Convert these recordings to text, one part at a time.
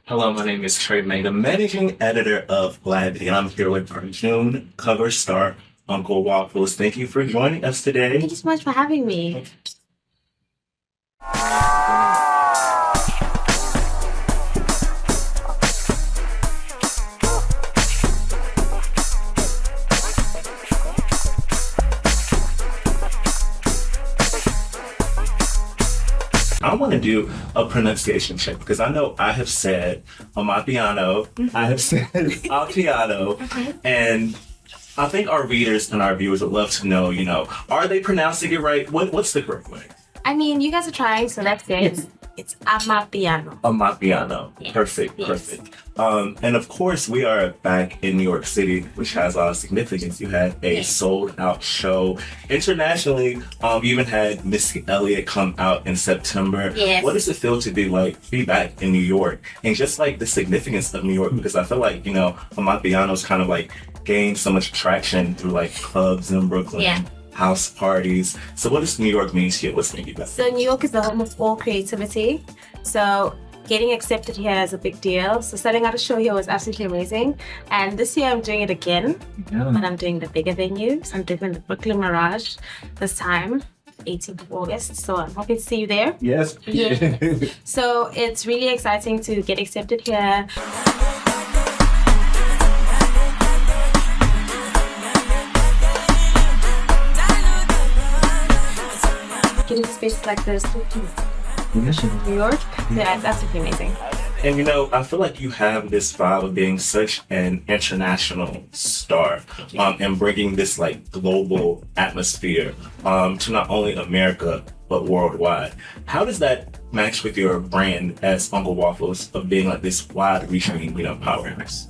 Hello, my name is Trey May, the managing editor of Blavity, and I'm here with our June cover star, Uncle Waffles. Thank you for joining us today. Thank you so much for having me. I want to do a pronunciation check because I know I have said Amapiano, I have said Ampiano, and I think our readers and our viewers would love to know, are they pronouncing it right? What's the correct way? I mean, you guys are trying, so that's good. It's Amapiano. Amapiano. Yes. Perfect, Yes. perfect. And of course, we are back in New York City, which has a lot of significance. You had a sold-out show internationally. You even had Missy Elliott come out in September. Yes. What does it feel to be back in New York? And just like the significance of New York, because I feel like, Amapiano's kind of like gained so much traction through like clubs in Brooklyn. Yeah. House parties. So what does New York mean to you? What's making you back? So New York is the home of all creativity. So getting accepted here is a big deal. So starting out a show here was absolutely amazing. And this year I'm doing it again, but I'm doing the bigger venues. I'm doing the Brooklyn Mirage this time, 18th of August. So I'm hoping to see you there. Yes. Yeah. So it's really exciting to get accepted here. Getting spaces like this in New York, yeah, it's absolutely amazing. And I feel like you have this vibe of being such an international star, and bringing this like global atmosphere to not only America but worldwide. How does that match with your brand as Uncle Waffles of being like this wide-reaching, powerhouse?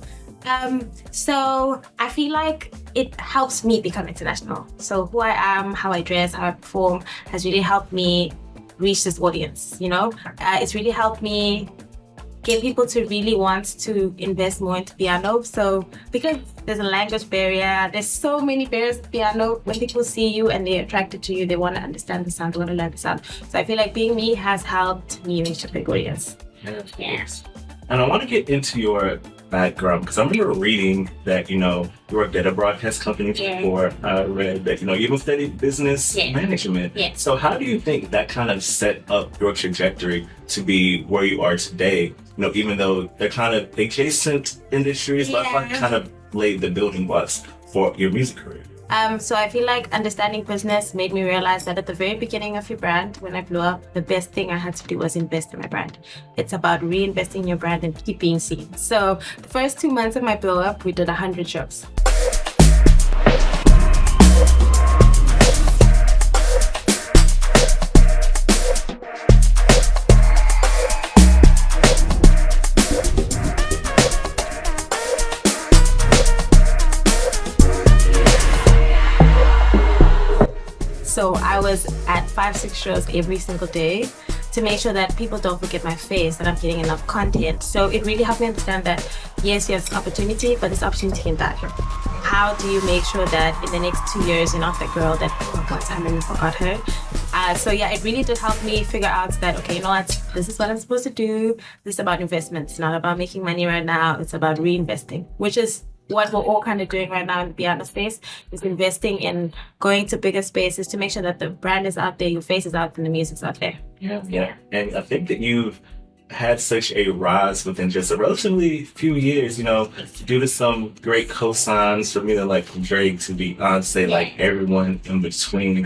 So I feel like it helps me become international. So who I am, how I dress, how I perform has really helped me reach this audience, It's really helped me get people to really want to invest more into piano. So because there's a language barrier, there's so many barriers to piano. When people see you and they're attracted to you, they want to understand the sound, they want to learn the sound. So I feel like being me has helped me reach a big audience. Yes. And I want to get into your background because I remember reading that you worked at a broadcast company before. I read that you even studied business management. Yeah. So how do you think that kind of set up your trajectory to be where you are today? Even though they're kind of adjacent industries, but I feel like kind of laid the building blocks for your music career. So I feel like understanding business made me realize that at the very beginning of your brand, when I blew up, the best thing I had to do was invest in my brand. It's about reinvesting in your brand and keep being seen. So the first 2 months of my blow up, we did 100 shows. So I was at 5-6 shows every single day to make sure that people don't forget my face, that I'm getting enough content. So it really helped me understand that yes, you have this opportunity, but this opportunity can die. How do you make sure that in the next 2 years you're not that girl that one time and forgot her? So yeah, it really did help me figure out that, okay, this is what I'm supposed to do. This is about investment. It's not about making money right now. It's about reinvesting, which is what we're all kind of doing right now in the piano space, is investing in going to bigger spaces to make sure that the brand is out there, your face is out there, and the music's out there. Yeah. And I think that you've had such a rise within just a relatively few years, due to some great cosigns from like Drake to Beyonce, like everyone in between.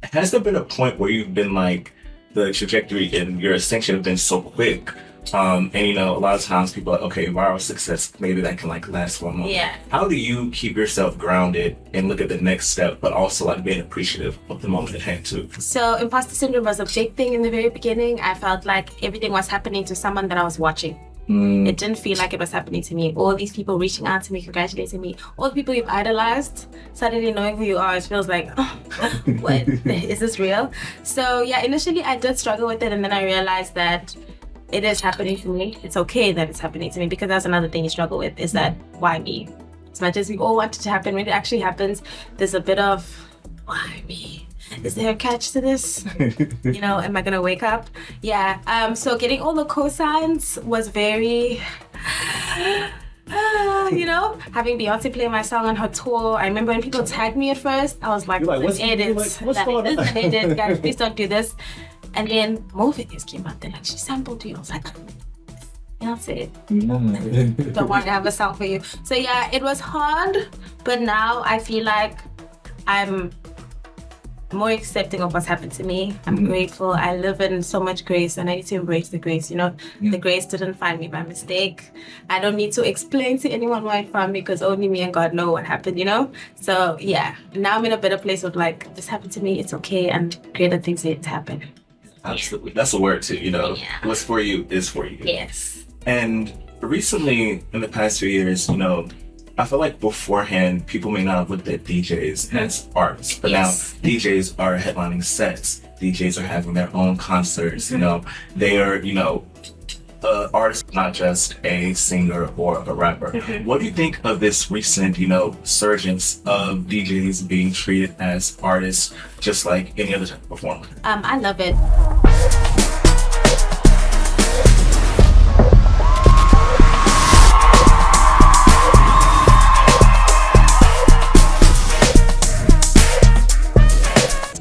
Has there been a point where you've been like the trajectory and your ascension have been so quick? And a lot of times people are like, okay, viral success, maybe that can like last 1 month. Yeah. How do you keep yourself grounded and look at the next step, but also like being appreciative of the moment at hand too? So imposter syndrome was a big thing in the very beginning. I felt like everything was happening to someone that I was watching. It didn't feel like it was happening to me. All these people reaching out to me, congratulating me, all the people you've idolized, suddenly knowing who you are, it feels like, oh, what? Is this real? So yeah, initially I did struggle with it, and then I realized that it is happening to me. It's okay that it's happening to me, because that's another thing you struggle with, is that why me? As much as we all want it to happen, when it actually happens, there's a bit of why me? is there a catch to this? You know, am I gonna wake up? Yeah. So getting all the cosigns was very. You know, having Beyonce play my song on her tour. I remember when people tagged me at first, I was like, what's going on? Edit, guys, please don't do this. And then more videos came out. They're like, she sampled you. I was like, Beyonce, don't want to have a song for you. So yeah, it was hard, but now I feel like I'm more accepting of what's happened to me. I'm grateful. I live in so much grace and I need to embrace the grace. You know, the grace didn't find me by mistake. I don't need to explain to anyone where I found me because only me and God know what happened, you know? So yeah, now I'm in a better place of like, this happened to me, it's okay, and greater things need to happen. Absolutely. That's a word too, you know. Yeah. What's for you is for you. Yes. And recently, in the past few years, you know, I feel like beforehand, people may not have looked at DJs as artists, but now DJs are headlining sets. DJs are having their own concerts, you know. They are, you know, artists, not just a singer or a rapper. What do you think of this recent, you know, surgence of DJs being treated as artists, just like any other type of performer? I love it.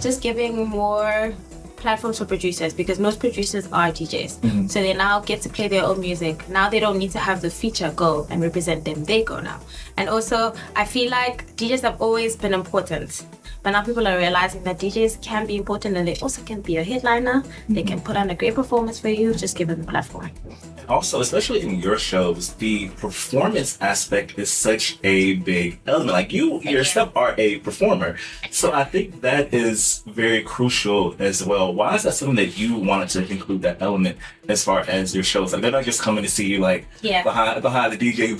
Just giving more platforms for producers, because most producers are DJs. So they now get to play their own music. Now they don't need to have the feature go and represent them. They go now. And also, I feel like DJs have always been important. But now people are realizing that DJs can be important and they also can be a headliner. They can put on a great performance for you. Just give them the platform. Also, especially in your shows, the performance aspect is such a big element. Like you yourself are a performer. So I think that is very crucial as well. Why is that something that you wanted to include that element as far as your shows? Like they're not just coming to see you like behind the DJ,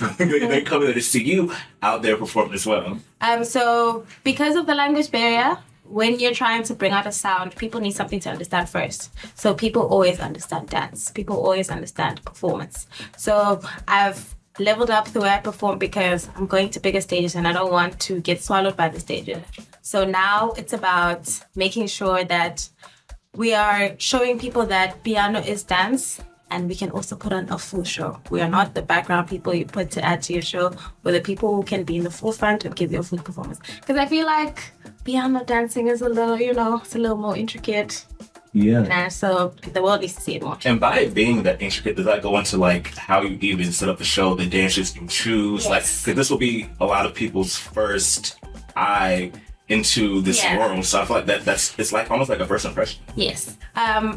they're coming there to see you out there performing as well. So because of the language barrier, when you're trying to bring out a sound, people need something to understand first. So people always understand dance. People always understand performance. So I've leveled up the way I perform because I'm going to bigger stages and I don't want to get swallowed by the stages. So now it's about making sure that we are showing people that piano is dance and we can also put on a full show. We are not the background people you put to add to your show. We're the people who can be in the forefront and give you a full performance. Because I feel like piano dancing is a little, you know, it's a little more intricate. Yeah. So the world needs to see it more. And by it being that intricate, does that go into like how you even set up the show, the dances you choose? Like, because this will be a lot of people's first eye into this world. So I feel like it's like almost like a first impression. Yes.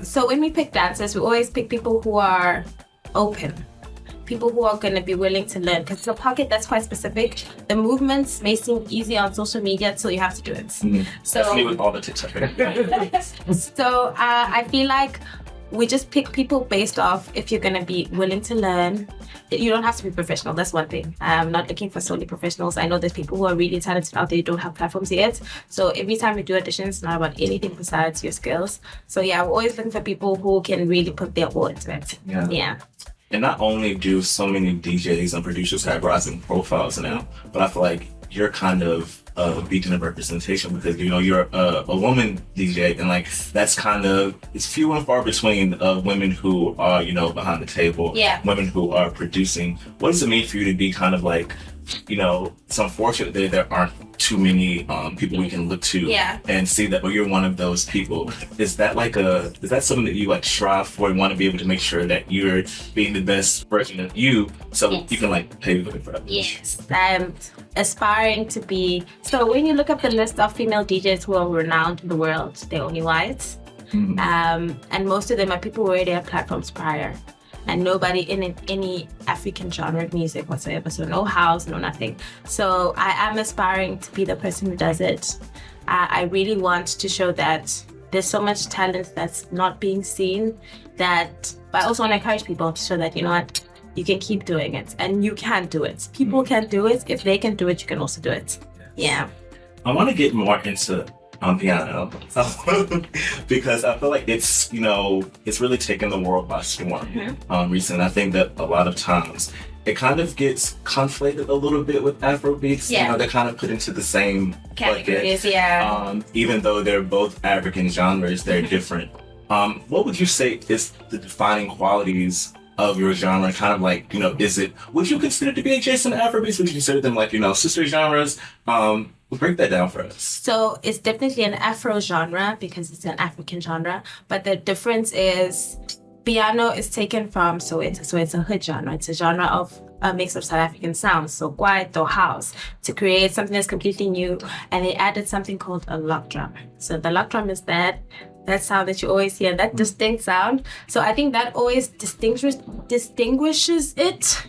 So when we pick dancers, we always pick people who are open. People who are going to be willing to learn, because it's a pocket that's quite specific. The movements may seem easy on social media until you have to do it. So that's me with all the TikTok. So I feel like we just pick people based off if you're going to be willing to learn. You don't have to be professional. That's one thing. I'm not looking for solely professionals. I know there's people who are really talented out there who don't have platforms yet. So every time we do auditions, it's not about anything besides your skills. So yeah, we're always looking for people who can really put their all into it. Yeah. And not only do so many DJs and producers have rising profiles now, but I feel like you're kind of a beacon of representation because, you know, you're a woman DJ and like that's kind of, it's few and far between women who are, you know, behind the table, women who are producing. What does it mean for you to be kind of like, you know, it's unfortunate that there aren't too many people we can look to and see that, you're one of those people. Is that something that you like strive for and want to be able to make sure that you're being the best version of you so you can like pave the way for others? Yes, I'm aspiring to be. So when you look up the list of female DJs who are renowned in the world, they're only white. And most of them are people who already have platforms prior. And nobody in any African genre of music whatsoever. So no house, no nothing. So I am aspiring to be the person who does it. I really want to show that there's so much talent that's not being seen, but I also want to encourage people to show that, you know what, you can keep doing it and you can do it. People can do it. If they can do it, you can also do it. Yeah. I want to get more into Ampiano because I feel like it's, you know, it's really taken the world by storm recently. I think that a lot of times it kind of gets conflated a little bit with Afro beats. Yeah. You know, they're kind of put into the same Categories, bucket. yeah. Even though they're both African genres, they're different. What would you say is the defining qualities of your genre? Kind of like, you know, would you consider to be adjacent to Afrobeats? Would you consider them like, you know, sister genres? Break that down for us. So it's definitely an Afro genre because it's an African genre. But the difference is piano is taken from Soweto. So it's a hood genre. It's a genre of a mix of South African sounds, so kwaito, house, to create something that's completely new. And they added something called a lock drum. So the lock drum is that sound that you always hear, that distinct sound. So I think that always distinguishes it.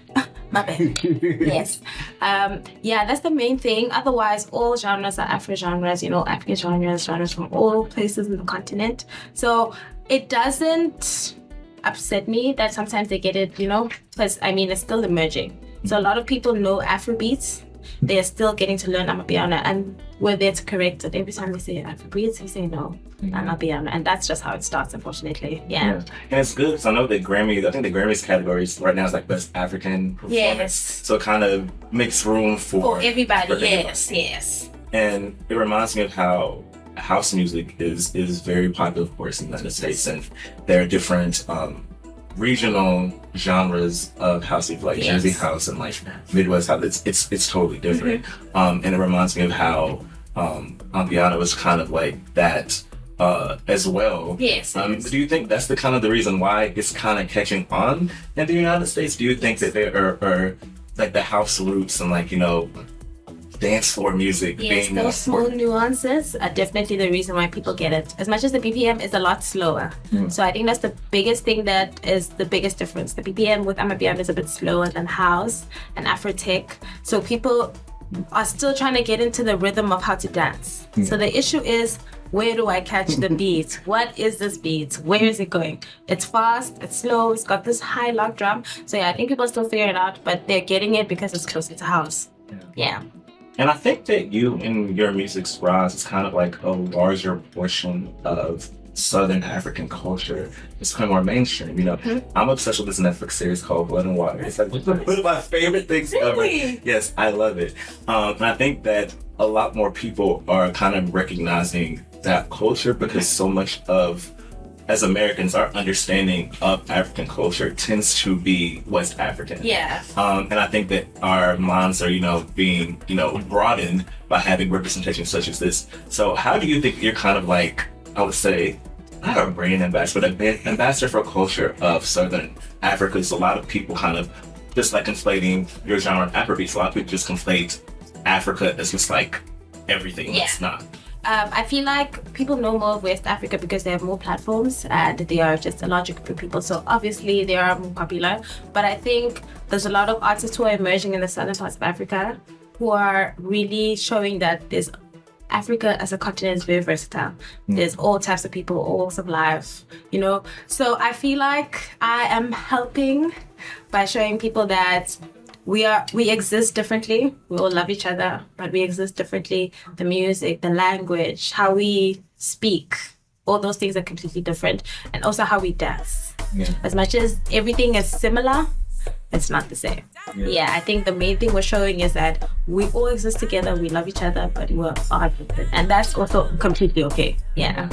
My bad. Yes. Yeah, that's the main thing. Otherwise, all genres are Afro genres, you know, African genres from all places in the continent. So it doesn't upset me that sometimes they get it, you know, because I mean, it's still emerging. So a lot of people know Afrobeats. They are still getting to learn Amapiano, and we're there to correct it. Every time they say Afrobeats, we say no, Amapiano, and that's just how it starts, unfortunately. Yeah. And it's good because I know that I think the Grammys categories right now is like Best African Performance. Yes. So it kind of makes room for everybody. Yes. And it reminds me of how house music is very popular, of course, in the United States, and there are different regional genres of house music, like Jersey house and like Midwest house. It's totally different. And it reminds me of how Ampiano is kind of like that as well. Yes. Do you think that's the reason why it's kind of catching on in the United States? Do you think that there are like the house roots and like, you know, dance floor music being those small nuances are definitely the reason why people get it. As much as the BPM is a lot slower. So I think that's the biggest thing that is the biggest difference. The BPM with Amapiano is a bit slower than house and Afro tech. So people are still trying to get into the rhythm of how to dance. So the issue is, where do I catch the beat? What is this beat? Where is it going? It's fast, it's slow, it's got this high lock drum. So yeah, I think people still figure it out, but they're getting it because it's closer to house. Yeah. And I think that you and your music's rise is kind of like a larger portion of Southern African culture. It's kind of more mainstream, you know. I'm obsessed with this Netflix series called Blood and Water. It's like one of my favorite things ever. Yes, I love it. And I think that a lot more people are kind of recognizing that culture because so much of, as Americans, our understanding of African culture tends to be West African. Yeah. And I think that our minds are, you know, being, you know, broadened by having representation such as this. So how do you think you're kind of like, I would say, not a brand ambassador, but an ambassador for culture of Southern Africa? Because a lot of people kind of, just like conflating your genre of Afrobeats, a lot of people just conflate Africa as just like everything. It's not. I feel like people know more of West Africa because they have more platforms and they are just a larger group of people. So obviously they are more popular. But I think there's a lot of artists who are emerging in the southern parts of Africa who are really showing that Africa as a continent is very versatile. There's all types of people, all walks of life, you know. So I feel like I am helping by showing people that we exist differently. We all love each other, but we exist differently. The music, the language, how we speak, all those things are completely different. And also how we dance. As much as everything is similar, it's not the same. I think the main thing we're showing is that we all exist together, we love each other, but we're all different. And that's also completely okay. Yeah.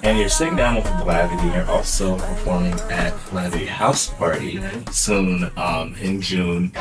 And you're sitting down with Blavity. You're also performing at Blavity House Party soon in June.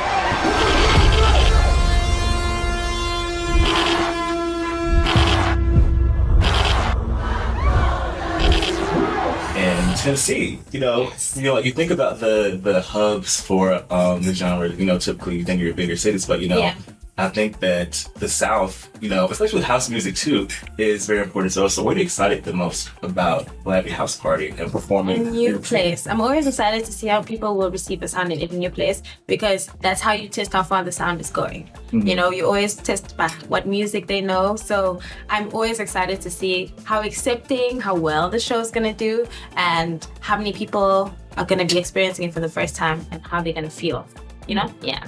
And Tennessee, you know, you think about the hubs for the genre. You know, typically you think of your bigger cities, but you know, I think that the South, especially with house music too, is very important. So what are you excited the most about Blavity House Party and performing? A new place. I'm always excited to see how people will receive the sound in a new place, because that's how you test how far the sound is going. Mm-hmm. You always test by what music they know. So I'm always excited to see how accepting, how well the show is going to do, and how many people are going to be experiencing it for the first time and how they're going to feel. Yeah.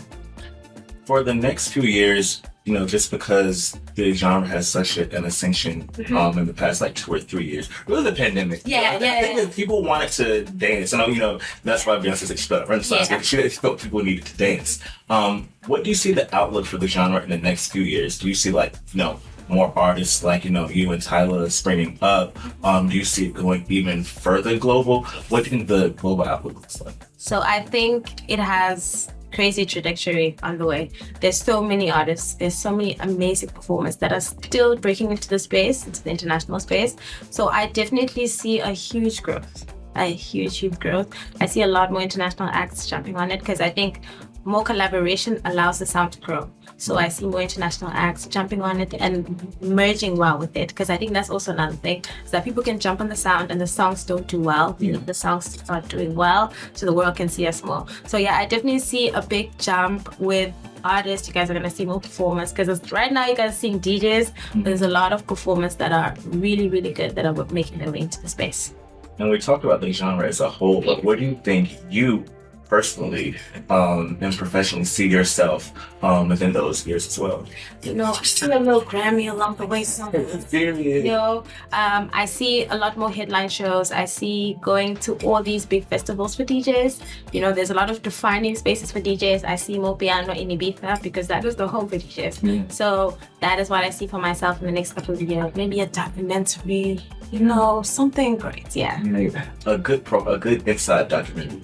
For the next few years, just because the genre has such an ascension in the past 2 or 3 years, really the pandemic. Yeah. I think that people wanted to dance. And that's why Beyonce said she felt Renaissance. Yeah. She felt people needed to dance. What do you see the outlook for the genre in the next few years? Do you see more artists you and Tyler springing up? Do you see it going even further global? What do you think the global outlook looks like? So I think it has crazy trajectory on the way. There's so many artists, there's so many amazing performers that are still breaking into the space, into the international space. So I definitely see a huge growth. I see a lot more international acts jumping on it, because I think more collaboration allows the sound to grow. So I see more international acts jumping on it and merging well with it, because I think that's also another thing, is that people can jump on the sound and the songs don't do well. We need the songs to start doing well so the world can see us more. So yeah, I definitely see a big jump with artists. You guys are going to see more performers, because right now you guys are seeing DJs, but there's a lot of performers that are really, really good that are making their way into the space. And we talked about the genre as a whole, but what do you think you personally and professionally see yourself within those years as well? I see a little Grammy along the way somewhere. I see a lot more headline shows. I see going to all these big festivals for DJs. There's a lot of defining spaces for DJs. I see more piano in Ibiza, because that is the home for DJs. So that is what I see for myself in the next couple of years. Maybe a documentary, something great. Yeah. A good inside documentary.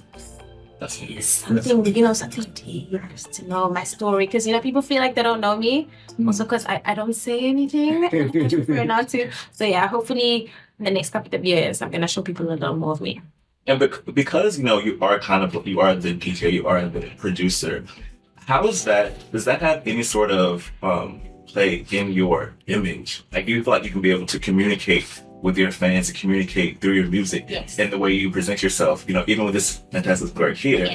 Something deep to know my story, because people feel like they don't know me, also because I don't say anything. I prefer not to. So yeah, hopefully in the next couple of years I'm gonna show people a little more of me. And because you are you are the DJ, you are the producer, does that have any sort of play in your image? Do you feel like you can be able to communicate with your fans and communicate through your music and the way you present yourself, even with this fantastic work here?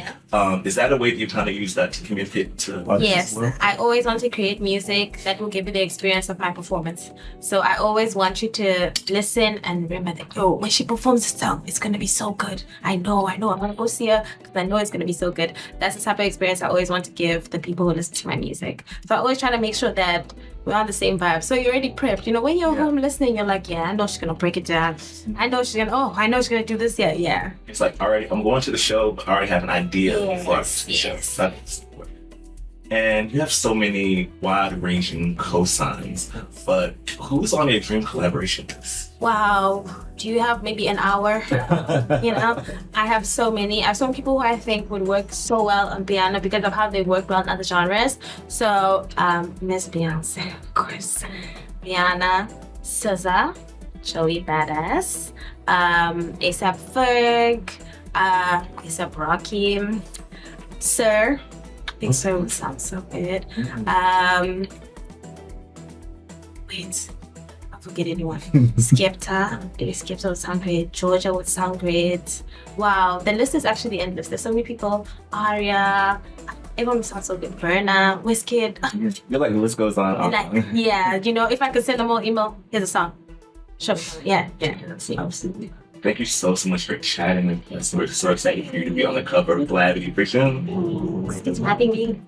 Is that a way that you kind of use that to communicate to audience? Yes, as well? I always want to create music that will give you the experience of my performance. So I always want you to listen and remember that, when she performs this song, it's going to be so good. I know, I'm going to go see her because I know it's going to be so good. That's the type of experience I always want to give the people who listen to my music. So I always try to make sure that we're on the same vibe. So you're already prepped. When you're home listening, you're like, I know she's going to break it down. I know she's going to do this. Yeah. It's already, I'm going to the show, but I already have an idea for the show. And you have so many wide-ranging cosigns, but who's on your dream collaboration list? Wow. Do you have maybe an hour? I have so many. I have some people who I think would work so well on piano because of how they work well in other genres. So, Miss Beyonce, of course. Rihanna, SZA, Joey Badass, A$AP Ferg, A$AP Rocky, Sir. I think Sir would sound so good. Wait, I forget anyone. Skepta. Skepta would sound great. Georgia would sound great. Wow, the list is actually endless. There's so many people. Aria. Everyone sounds so good. Burna, Wizkid. You're the list goes on. If I could send them all email, here's a song. Sure. Yeah. Absolutely. Thank you so much for chatting with us. We're so excited for you to be on the cover of Blavity for sure. Thanks for having me.